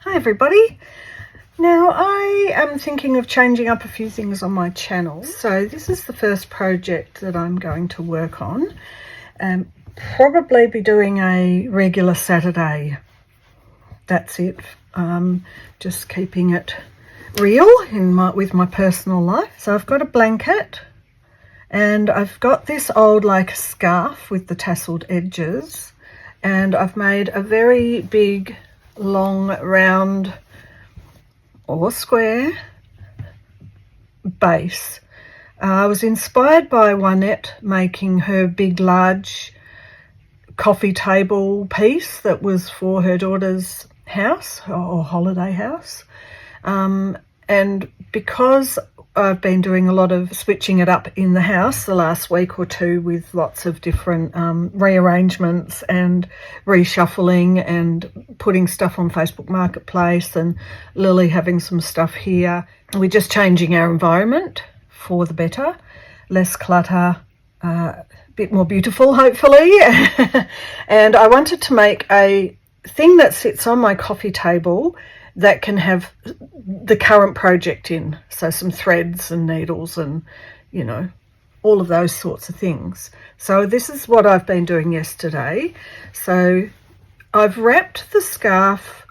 Hi everybody. Now I am thinking of changing up a few things on my channel. So this is the first project that I'm going to work on. Probably be doing a regular Saturday. That's it. Just keeping it real with my personal life. So I've got a blanket and I've got this old scarf with the tasseled edges, and I've made a very big long round or square base. I was inspired by Juanette making her big large coffee table piece that was for her daughter's house or holiday house, and because I've been doing a lot of switching it up in the house the last week or two with lots of different rearrangements and reshuffling and putting stuff on Facebook Marketplace, and Lily having some stuff here. We're just changing our environment for the better, less clutter, a bit more beautiful hopefully. And I wanted to make a thing that sits on my coffee table that can have the current project in, so some threads and needles and, you know, all of those sorts of things. So this is what I've been doing yesterday. So I've wrapped the scarf,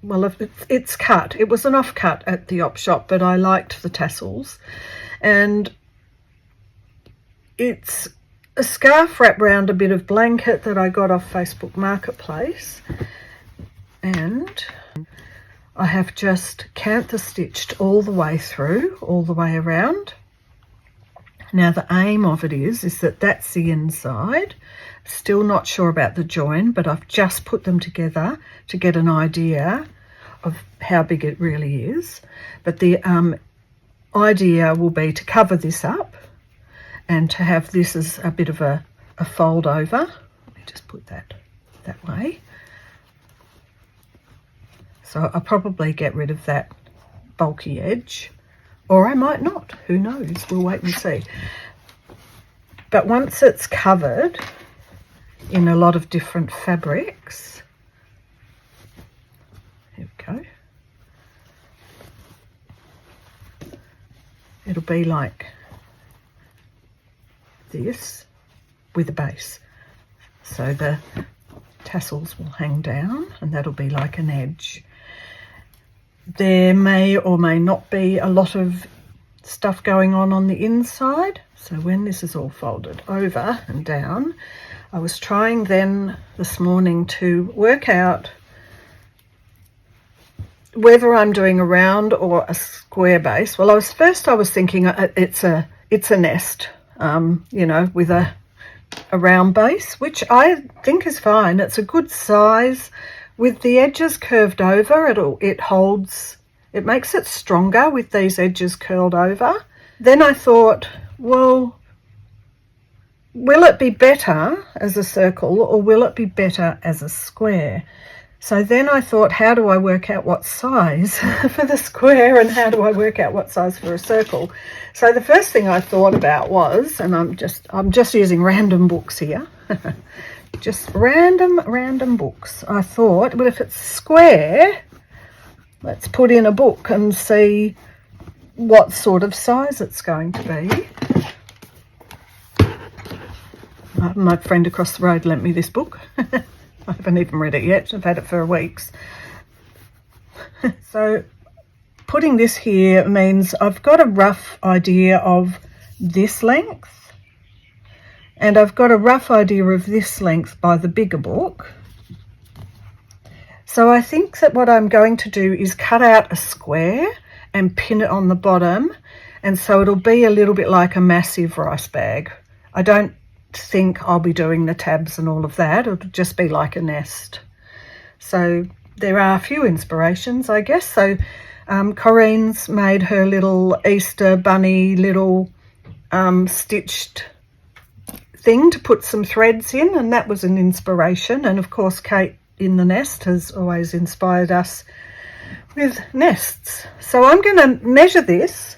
well, it's cut. It was an offcut at the op shop, but I liked the tassels. And it's a scarf wrapped around a bit of blanket that I got off Facebook Marketplace. And I have just cantha stitched all the way through, all the way around. Now the aim of it is that that's the inside. Still not sure about the join, but I've just put them together to get an idea of how big it really is. But the idea will be to cover this up and to have this as a bit of a fold over. Let me just put that way. So I'll probably get rid of that bulky edge, or I might not, who knows, we'll wait and see. But once it's covered in a lot of different fabrics, here we go, it'll be like this with a base. So the tassels will hang down and that'll be like an edge. There may or may not be a lot of stuff going on the inside. So when this is all folded over and down, I was trying then this morning to work out whether I'm doing a round or a square base. Well, I was thinking it's a nest, you know, with a round base, which I think is fine. It's a good size. With the edges curved over, it holds, it makes it stronger with these edges curled over. Then I thought, well, will it be better as a circle or will it be better as a square? So then I thought, how do I work out what size for the square and how do I work out what size for a circle? So the first thing I thought about was, and I'm just using random books here, just random books. I thought, well, if it's square, let's put in a book and see what sort of size it's going to be. My friend across the road lent me this book. I haven't even read it yet. I've had it for weeks. So putting this here means I've got a rough idea of this length, and I've got a rough idea of this length by the bigger book. So I think that what I'm going to do is cut out a square and pin it on the bottom, and so it'll be a little bit like a massive rice bag. I don't think I'll be doing the tabs and all of that. It'll just be like a nest. So there are a few inspirations, I guess. So Corinne's made her little Easter bunny little stitched thing to put some threads in, and that was an inspiration. And of course Kate in the Nest has always inspired us with nests. So I'm going to measure this.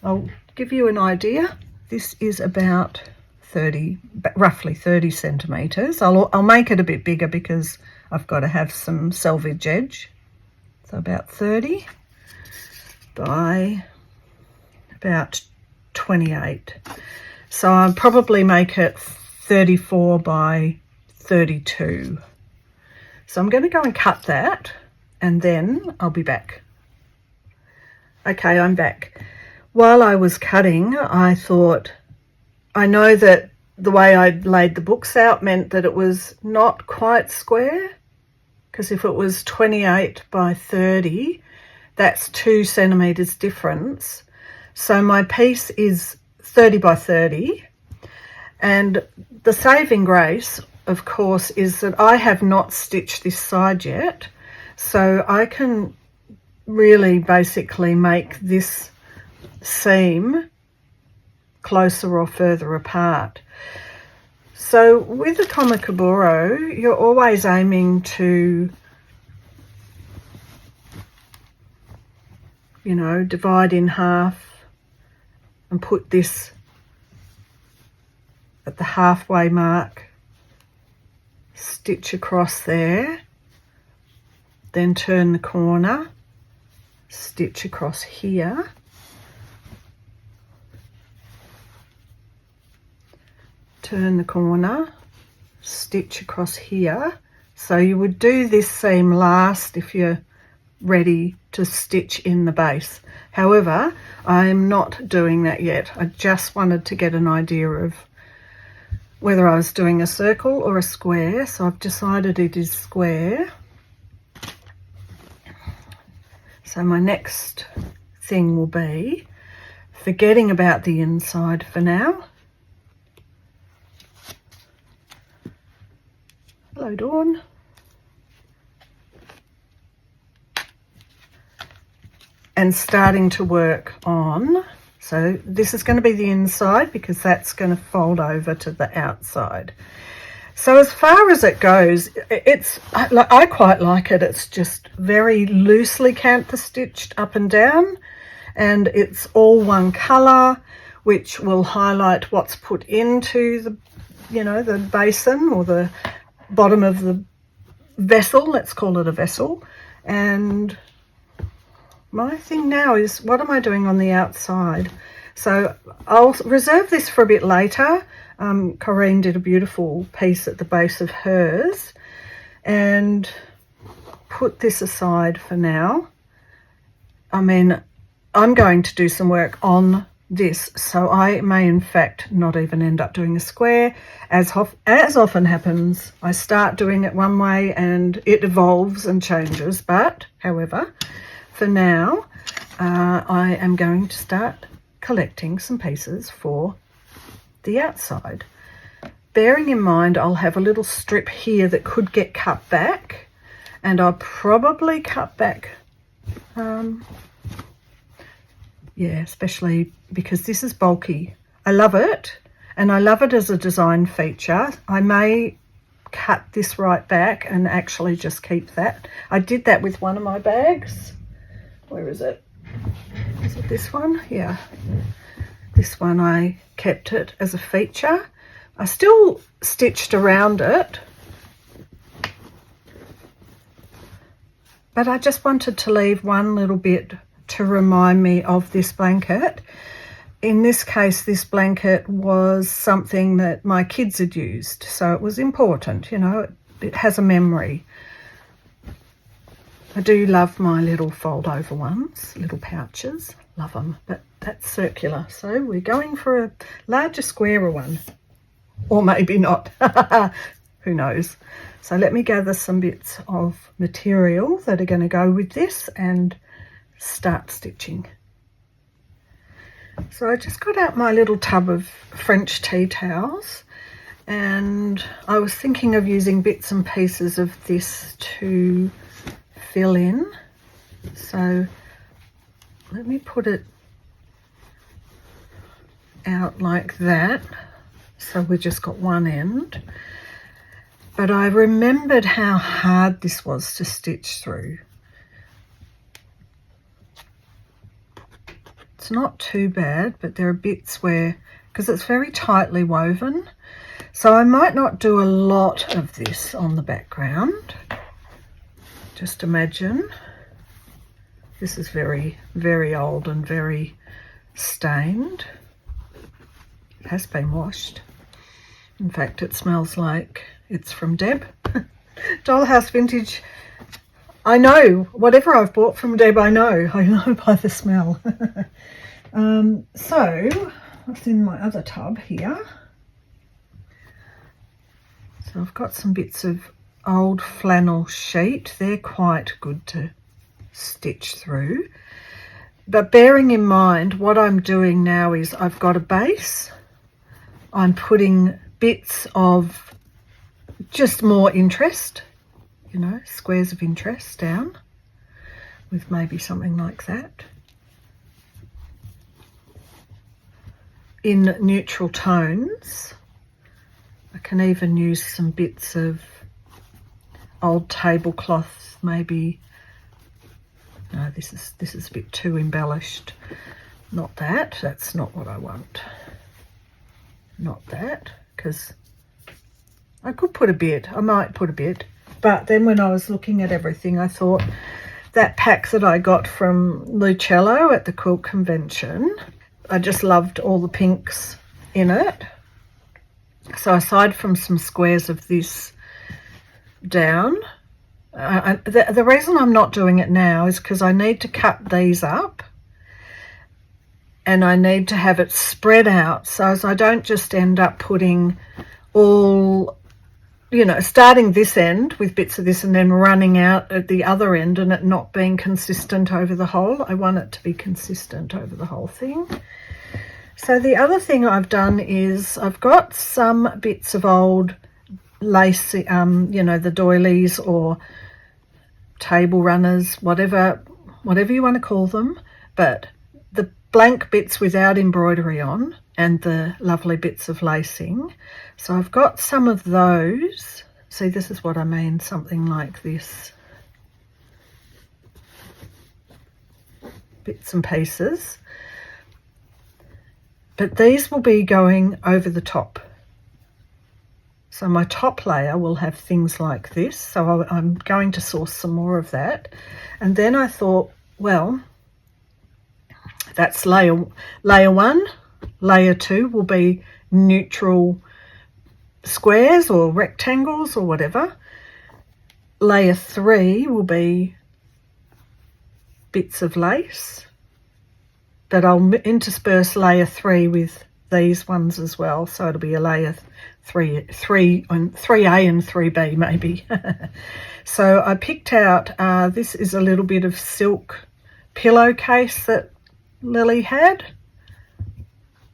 I'll give you an idea. This is about roughly 30 centimeters. I'll make it a bit bigger because I've got to have some selvage edge. So about 30 by about 28. So I'll probably make it 34 by 32. So I'm going to go and cut that, and then I'll be back. Okay, I'm back. While I was cutting, I thought, I know that the way I laid the books out meant that it was not quite square, because if it was 28 by 30, that's 2 centimetres difference. So my piece is 30 by 30, and the saving grace, of course, is that I have not stitched this side yet, so I can really basically make this seam closer or further apart. So with a Tomokaburo, you're always aiming to, you know, divide in half and put this at the halfway mark, stitch across there, then turn the corner, stitch across here, turn the corner, stitch across here. So you would do this seam last if you're ready to stitch in the base. However, I'm not doing that yet. I just wanted to get an idea of whether I was doing a circle or a square, so I've decided it is square. So my next thing will be forgetting about the inside for now. Hello, Dawn. And starting to work on, so this is going to be the inside because that's going to fold over to the outside. So as far as it goes, I quite like it. It's just very loosely canthus stitched up and down, and it's all one colour, which will highlight what's put into the, you know, the basin or the bottom of the vessel. Let's call it a vessel. And my thing now is, what am I doing on the outside? So I'll reserve this for a bit later. Corinne did a beautiful piece at the base of hers, and put this aside for now. I mean, I'm going to do some work on this, so I may in fact not even end up doing a square. As often happens, I start doing it one way and it evolves and changes, but however, for now, I am going to start collecting some pieces for the outside. Bearing in mind I'll have a little strip here that could get cut back, and I'll probably cut back, yeah, especially because this is bulky. I love it, and I love it as a design feature. I may cut this right back and actually just keep that. I did that with one of my bags. Where is it? Is it this one? Yeah. This one, I kept it as a feature. I still stitched around it, but I just wanted to leave one little bit to remind me of this blanket. In this case, this blanket was something that my kids had used, so it was important, you know, it has a memory. I do love my little fold over ones, little pouches, love them, but that's circular. So we're going for a larger, squarer one, or maybe not, who knows. So let me gather some bits of material that are going to go with this and start stitching. So I just got out my little tub of French tea towels, and I was thinking of using bits and pieces of this to fill in. So let me put it out like that, so we've just got one end. But I remembered how hard this was to stitch through. It's not too bad, but there are bits where, because it's very tightly woven, so I might not do a lot of this on the background. Just imagine This is very, very old and very stained. It has been washed. In fact, it smells like it's from Deb. Dollhouse Vintage. I know, whatever I've bought from Deb, I know by the smell. So, what's in my other tub here? So I've got some bits of old flannel sheet. They're quite good to stitch through. But bearing in mind what I'm doing now is I've got a base. I'm putting bits of just more interest, you know, squares of interest down with maybe something like that. In neutral tones. I can even use some bits of old tablecloth, maybe. No, this is a bit too embellished. Not that. That's not what I want. Not that, because I could put a bit. I might put a bit. But then when I was looking at everything, I thought that pack that I got from Lucello at the Quilt Convention, I just loved all the pinks in it. So aside from some squares of this down, the reason I'm not doing it now is because I need to cut these up and I need to have it spread out so as I don't just end up putting all, you know, starting this end with bits of this and then running out at the other end and it not being consistent over the whole. I want it to be consistent over the whole thing. So the other thing I've done is I've got some bits of old lace, you know, the doilies or table runners, whatever you want to call them, but the blank bits without embroidery on and the lovely bits of lacing. So I've got some of those. See, this is what I mean, something like this. Bits and pieces. But these will be going over the top. So my top layer will have things like this. So I'm going to source some more of that. And then I thought, well, that's layer 1. Layer 2 will be neutral squares or rectangles or whatever. Layer 3 will be bits of lace. But I'll intersperse layer 3 with these ones as well. So it'll be a layer 3 and 3A and 3B maybe. So I picked out, this is a little bit of silk pillowcase that Lily had.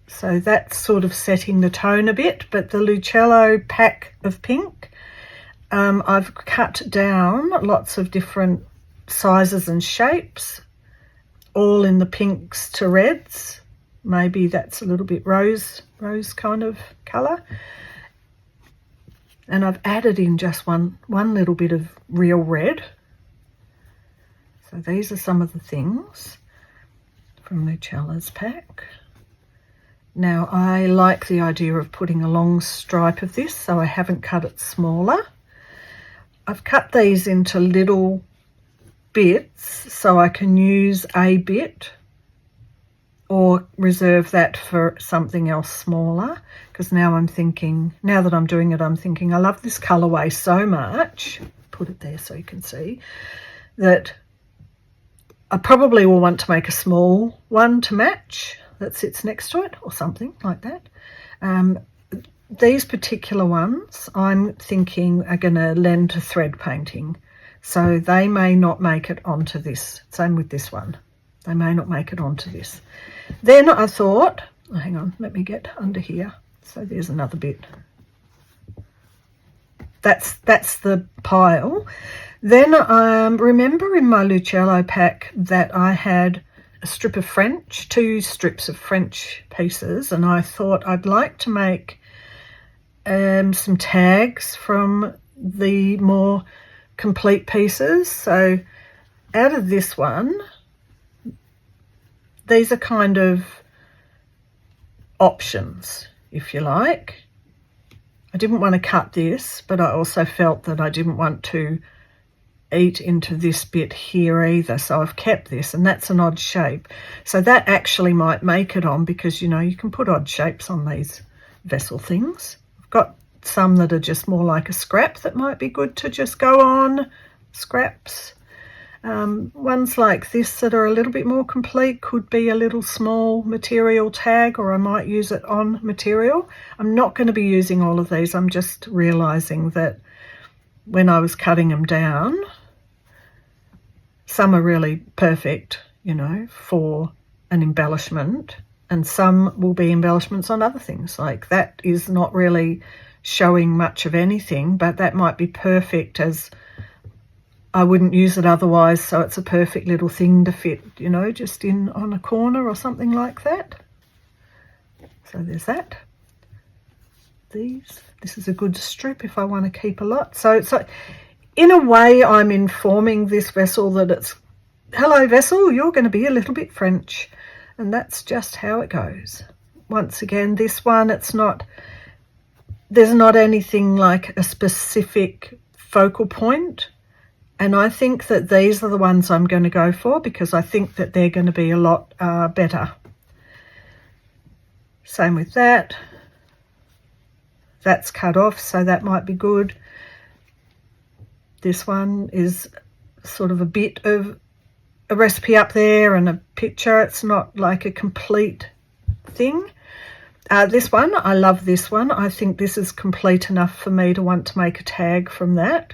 So that's sort of setting the tone a bit. But the Lucello pack of pink, I've cut down lots of different sizes and shapes, all in the pinks to reds. Maybe that's a little bit rose kind of colour. And I've added in just one little bit of real red. So these are some of the things from Lucello's pack. Now I like the idea of putting a long stripe of this, so I haven't cut it smaller. I've cut these into little bits so I can use a bit or reserve that for something else smaller, because now I'm thinking, now that I'm doing it, I'm thinking I love this colourway so much, put it there so you can see, that I probably will want to make a small one to match that sits next to it or something like that. These particular ones I'm thinking are going to lend to thread painting. So they may not make it onto this. Same with this one. They may not make it onto this. Then I thought, oh, hang on, let me get under here. So there's another bit. That's the pile. Then remember in my Lucello pack that I had a strip of French, 2 strips of French pieces, and I thought I'd like to make some tags from the more complete pieces. So out of this one, these are kind of options, if you like. I didn't want to cut this, but I also felt that I didn't want to eat into this bit here either, so I've kept this, and that's an odd shape. So that actually might make it on, because, you know, you can put odd shapes on these vessel things. I've got some that are just more like a scrap that might be good to just go on, scraps. Ones like this that are a little bit more complete could be a little small material tag, or I might use it on material. I'm not going to be using all of these. I'm just realizing that when I was cutting them down, some are really perfect, you know, for an embellishment, and some will be embellishments on other things. Like that is not really showing much of anything, but that might be perfect, as I wouldn't use it otherwise, so it's a perfect little thing to fit, you know, just in on a corner or something like that. So there's that. This is a good strip if I want to keep a lot. So in a way, I'm informing this vessel that it's, hello vessel, you're going to be a little bit French, and that's just how it goes. Once again, this one, there's not anything like a specific focal point. And I think that these are the ones I'm going to go for, because I think that they're going to be a lot better. Same with that. That's cut off, so that might be good. This one is sort of a bit of a recipe up there and a picture. It's not like a complete thing. This one, I love this one. I think this is complete enough for me to want to make a tag from that.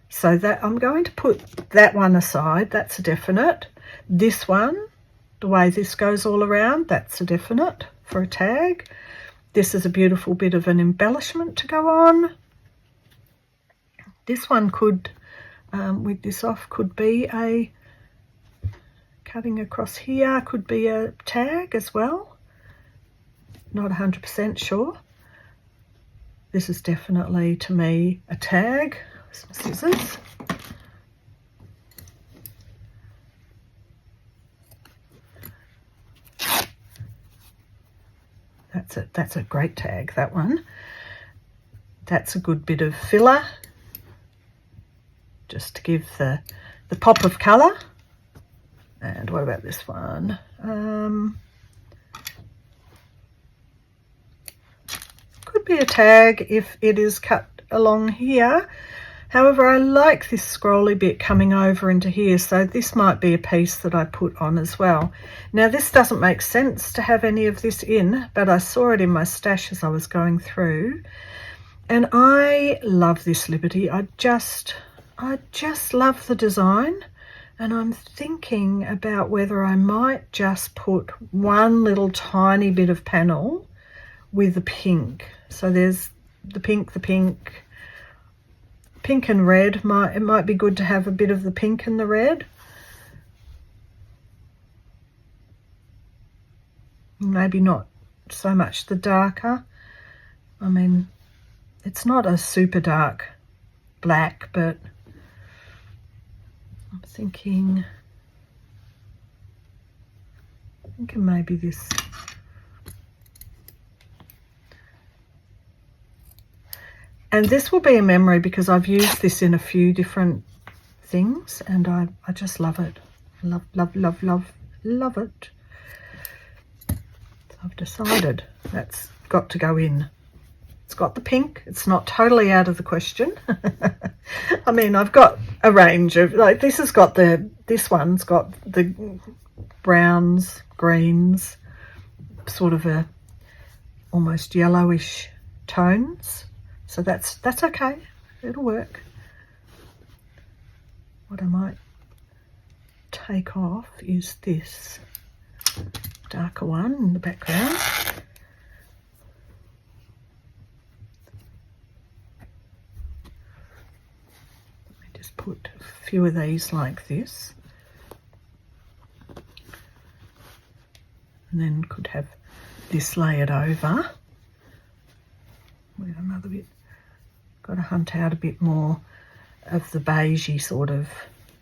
So that I'm going to put that one aside. That's a definite. This one, the way this goes all around, that's a definite for a tag. This is a beautiful bit of an embellishment to go on. This one could, with this off, could be a cutting across here, could be a tag as well. Not 100% sure. This is definitely, to me, a tag. Some scissors. That's a great tag, that one. That's a good bit of filler, just to give the pop of colour. And what about this one? Could be a tag if it is cut along here. However, I like this scrolly bit coming over into here, so this might be a piece that I put on as well. Now, this doesn't make sense to have any of this in, but I saw it in my stash as I was going through, and I love this Liberty. I just love the design, and I'm thinking about whether I might just put one little tiny bit of panel with the pink. So there's the pink, pink and red. It might be good to have a bit of the pink and the red. Maybe not so much the darker. I mean, it's not a super dark black, but I'm thinking maybe this. And this will be a memory because I've used this in a few different things, and I just love it. Love it. So I've decided that's got to go in. It's got the pink. It's not totally out of the question. I mean, I've got a range of, like, this one's got the browns, greens, sort of a almost yellowish tones. So that's okay, it'll work. What I might take off is this darker one in the background. Let me just put a few of these like this. And then could have this layered over with another bit. Got to hunt out a bit more of the beigey sort of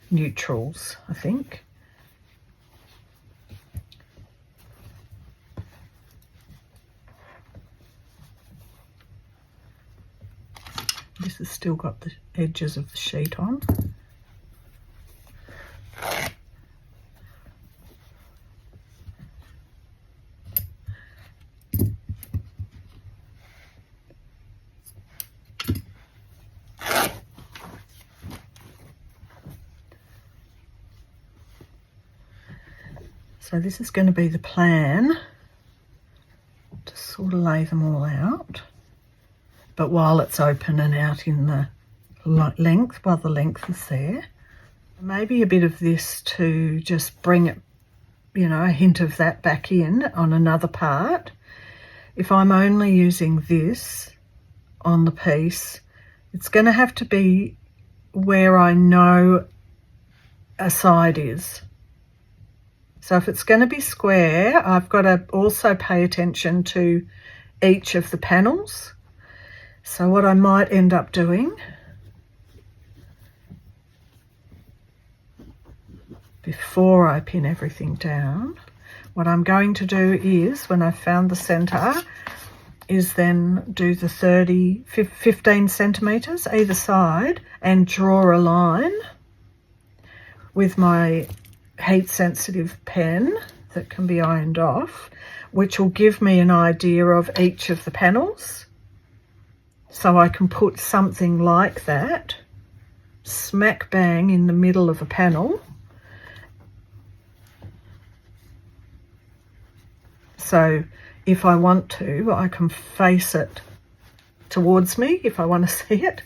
neutrals, I think. This has still got the edges of the sheet on. So this is going to be the plan, to sort of lay them all out, but while it's open and out in the length, while the length is there. Maybe a bit of this to just bring it, you know, a hint of that back in on another part. If I'm only using this on the piece, it's going to have to be where I know a side is. So if it's going to be square, I've got to also pay attention to each of the panels. So what I might end up doing, before I pin everything down, what I'm going to do is, when I've found the centre, is then do the 15 centimetres either side and draw a line with my heat sensitive pen that can be ironed off, which will give me an idea of each of the panels. So I can put something like that smack bang in the middle of a panel. So if I want to, I can face it towards me if I want to see it.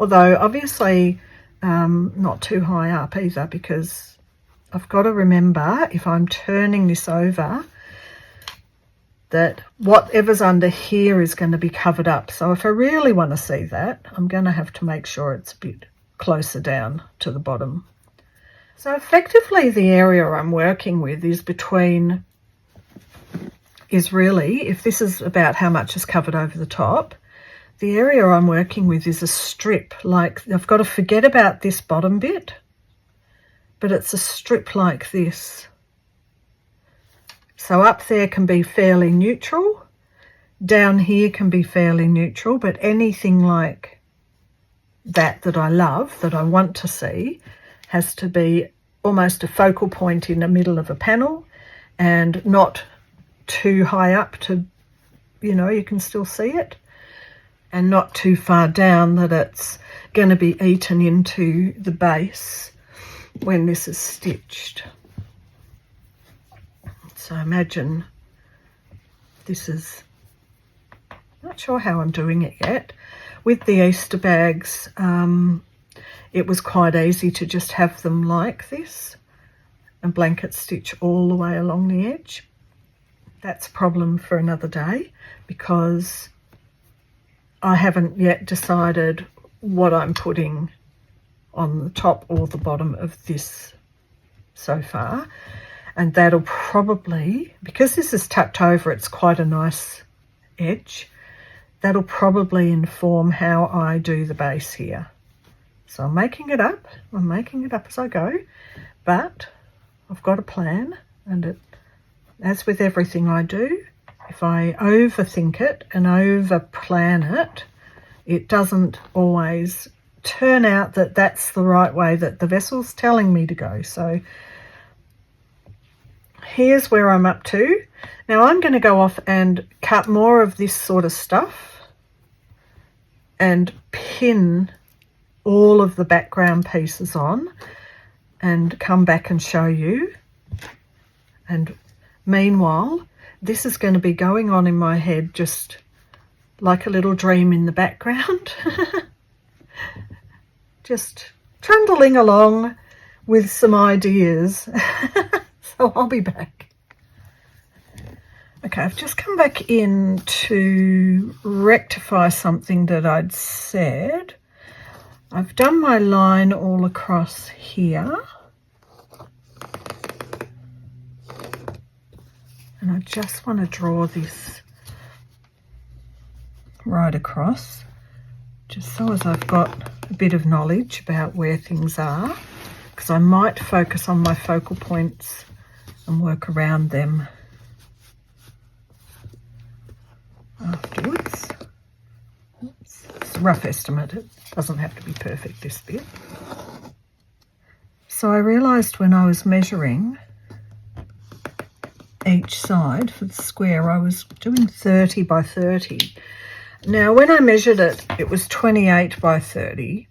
Although obviously not too high up either, because I've got to remember, if I'm turning this over, that whatever's under here is going to be covered up. So if I really want to see that, I'm going to have to make sure it's a bit closer down to the bottom. So effectively the area I'm working with is really, if this is about how much is covered over the top, the area I'm working with is a strip. Like, I've got to forget about this bottom bit, but it's a strip like this. So up there can be fairly neutral, down here can be fairly neutral, but anything like that I love, that I want to see, has to be almost a focal point in the middle of a panel, and not too high up to, you know, you can still see it, and not too far down that it's going to be eaten into the base when this is stitched. So imagine this is, not sure how I'm doing it yet. With the Easter bags, it was quite easy to just have them like this and blanket stitch all the way along the edge. That's a problem for another day, because I haven't yet decided what I'm putting on the top or the bottom of this so far. And that'll probably, because this is tucked over, it's quite a nice edge, that'll probably inform how I do the base here. So I'm making it up as I go, but I've got a plan, and as with everything I do, if I overthink it and over-plan it, it doesn't always turn out that that's the right way that the vessel's telling me to go. So here's where I'm up to. Now I'm going to go off and cut more of this sort of stuff and pin all of the background pieces on and come back and show you. And meanwhile, this is going to be going on in my head just like a little dream in the background. Just trundling along with some ideas. So I'll be back. Okay, I've just come back in to rectify something that I'd said. I've done my line all across here. And I just want to draw this right across, just so as I've got a bit of knowledge about where things are, because I might focus on my focal points and work around them afterwards. Oops. It's a rough estimate, it doesn't have to be perfect, this bit. So I realised when I was measuring each side for the square, I was doing 30 by 30. Now when I measured it, it was 28 by 30,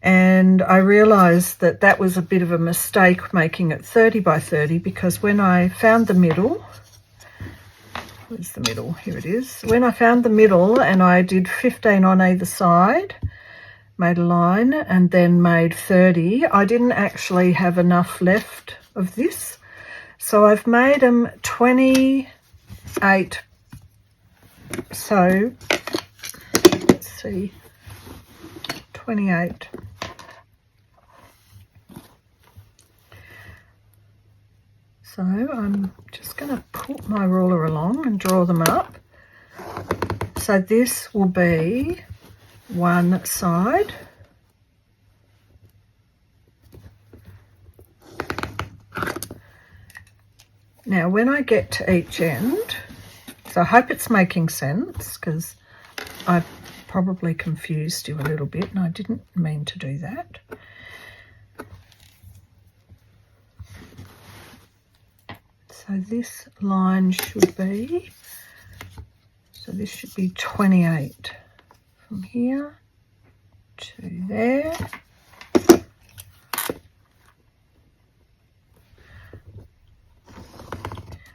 And I realised that that was a bit of a mistake making it 30 by 30, because when I found the middle, where's the middle? Here it is. When I found the middle and I did 15 on either side, made a line and then made 30, I didn't actually have enough left of this. So I've made them 28. So let's see, 28. So I'm just going to put my ruler along and draw them up. So this will be one side. Now when I get to each end, so I hope it's making sense, because I've probably confused you a little bit and I didn't mean to do that. So this line should be, so this should be 28 from here to there.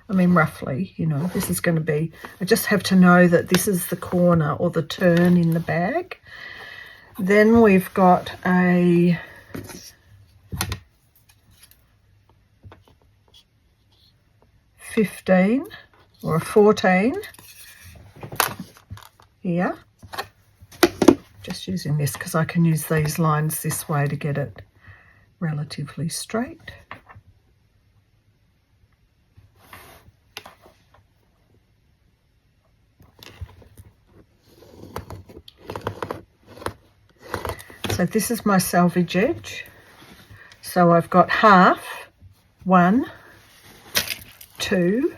I mean, roughly, you know, this is going to be, I just have to know that this is the corner or the turn in the bag. Then we've got a $15 or a 14 here. Just using this because I can use these lines this way to get it relatively straight. So this is my selvage edge. So I've got half, 1, 2,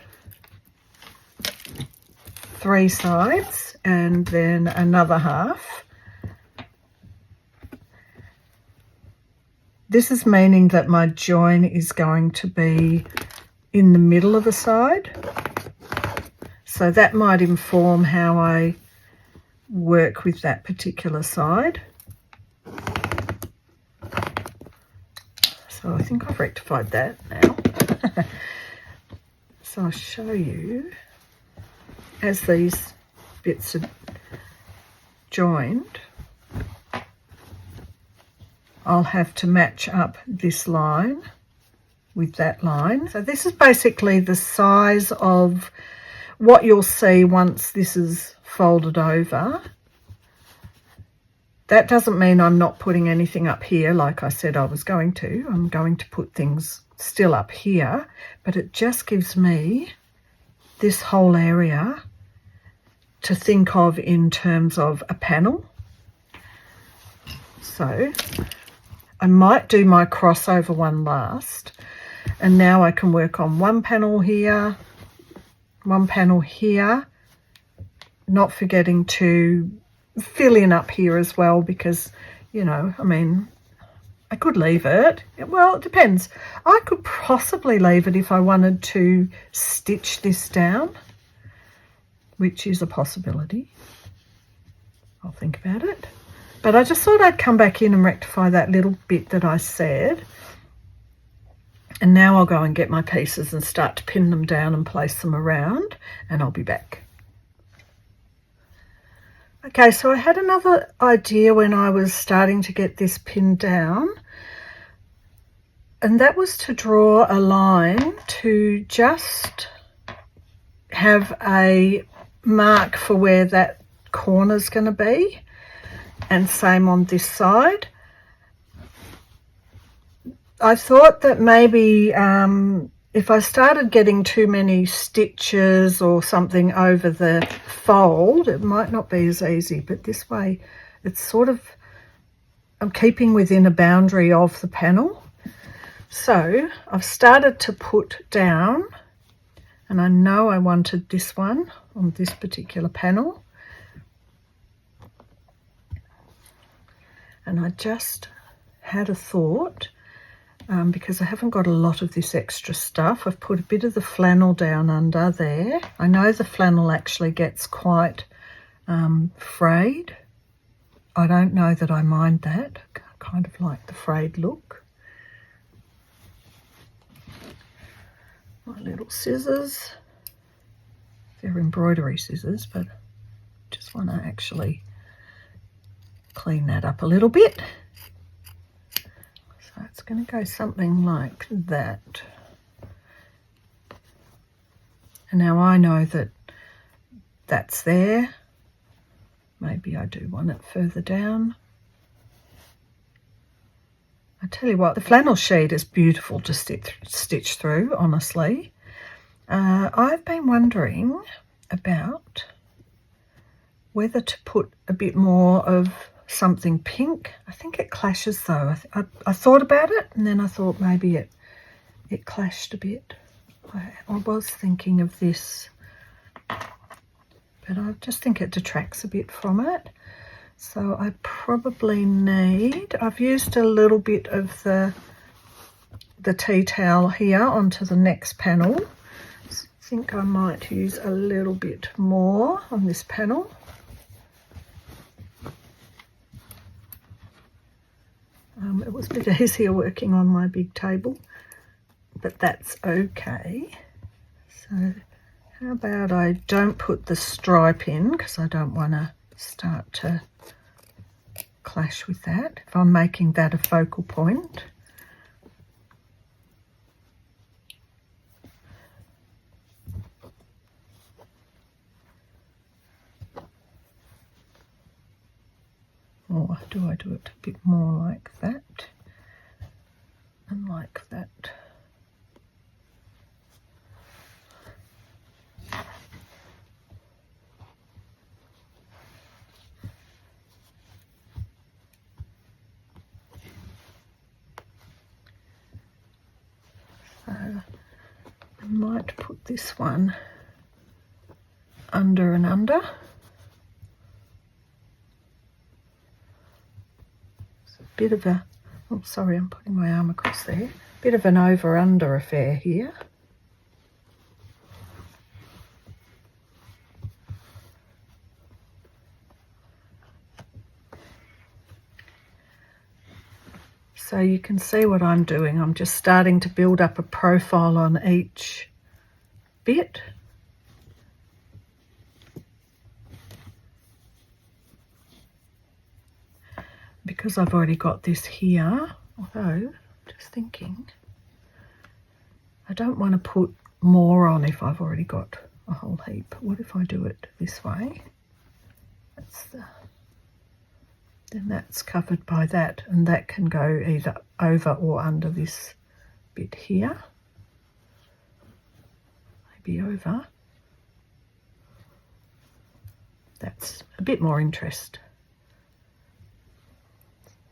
3 sides, and then another half. This is meaning that my join is going to be in the middle of a side. So that might inform how I work with that particular side. So I think I've rectified that now. So I'll show you as these bits are joined, I'll have to match up this line with that line. So this is basically the size of what you'll see once this is folded over. That doesn't mean I'm not putting anything up here like I said I was going to. I'm going to put things still up here, but it just gives me this whole area to think of in terms of a panel. So I might do my crossover one last, and now I can work on one panel here, one panel here, not forgetting to fill in up here as well, because, you know, I mean, I could leave it. Well, it depends. I could possibly leave it if I wanted to stitch this down, which is a possibility. I'll think about it. But I just thought I'd come back in and rectify that little bit that I said. And now I'll go and get my pieces and start to pin them down and place them around, and I'll be back. Okay, so I had another idea when I was starting to get this pinned down, and that was to draw a line to just have a mark for where that corner's going to be, and same on this side. I thought that maybe if I started getting too many stitches or something over the fold, it might not be as easy, but this way it's sort of, I'm keeping within a boundary of the panel. So I've started to put down, and I know I wanted this one on this particular panel. And I just had a thought, because I haven't got a lot of this extra stuff. I've put a bit of the flannel down under there. I know the flannel actually gets quite frayed. I don't know that I mind that. I can't kind of like the frayed look. My little scissors. They're embroidery scissors, but just want to actually clean that up a little bit. So it's going to go something like that. And now I know that that's there. Maybe I do want it further down. I tell you what, the flannel sheet is beautiful to stitch through, honestly. I've been wondering about whether to put a bit more of something pink. I think it clashes though. I thought about it, and then I thought maybe it clashed a bit. I was thinking of this, but I just think it detracts a bit from it. So I probably need, I've used a little bit of the tea towel here onto the next panel. I think I might use a little bit more on this panel. It was a bit easier working on my big table, but that's okay. So how about I don't put the stripe in, because I don't want to start to clash with that if I'm making that a focal point. Or do I do it a bit more like that and like that? So I might put this one under and under. Bit of a, oh sorry, I'm putting my arm across there, bit of an over-under affair here. So you can see what I'm doing. I'm just starting to build up a profile on each bit. Because I've already got this here, although, just thinking, I don't want to put more on if I've already got a whole heap. What if I do it this way? Then that's covered by that, and that can go either over or under this bit here. Maybe over. That's a bit more interest.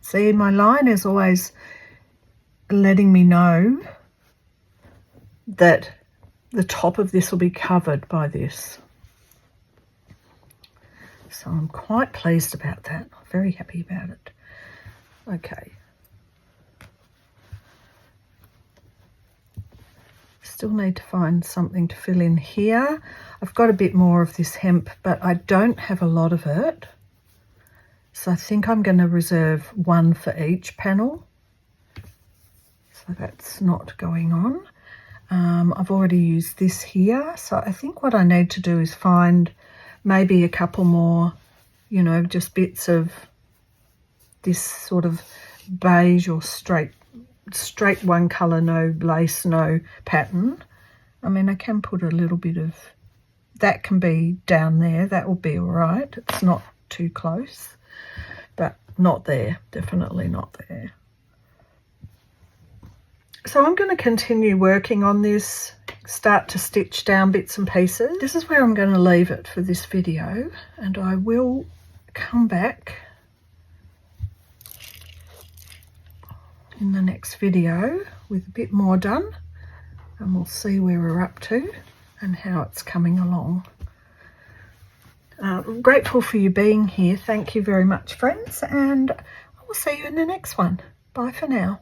See, my line is always letting me know that the top of this will be covered by this. So I'm quite pleased about that. I'm very happy about it. Okay. Still need to find something to fill in here. I've got a bit more of this hemp, but I don't have a lot of it. So I think I'm going to reserve one for each panel. So that's not going on. I've already used this here. So I think what I need to do is find maybe a couple more, you know, just bits of this sort of beige or straight one colour, no lace, no pattern. I mean, I can put a little bit of, that can be down there. That will be all right. It's not too close. But not there, definitely not there. So I'm going to continue working on this, start to stitch down bits and pieces. This is where I'm going to leave it for this video, and I will come back in the next video with a bit more done, and we'll see where we're up to and how it's coming along. I'm grateful for you being here. Thank you very much, friends, and I will see you in the next one. Bye for now.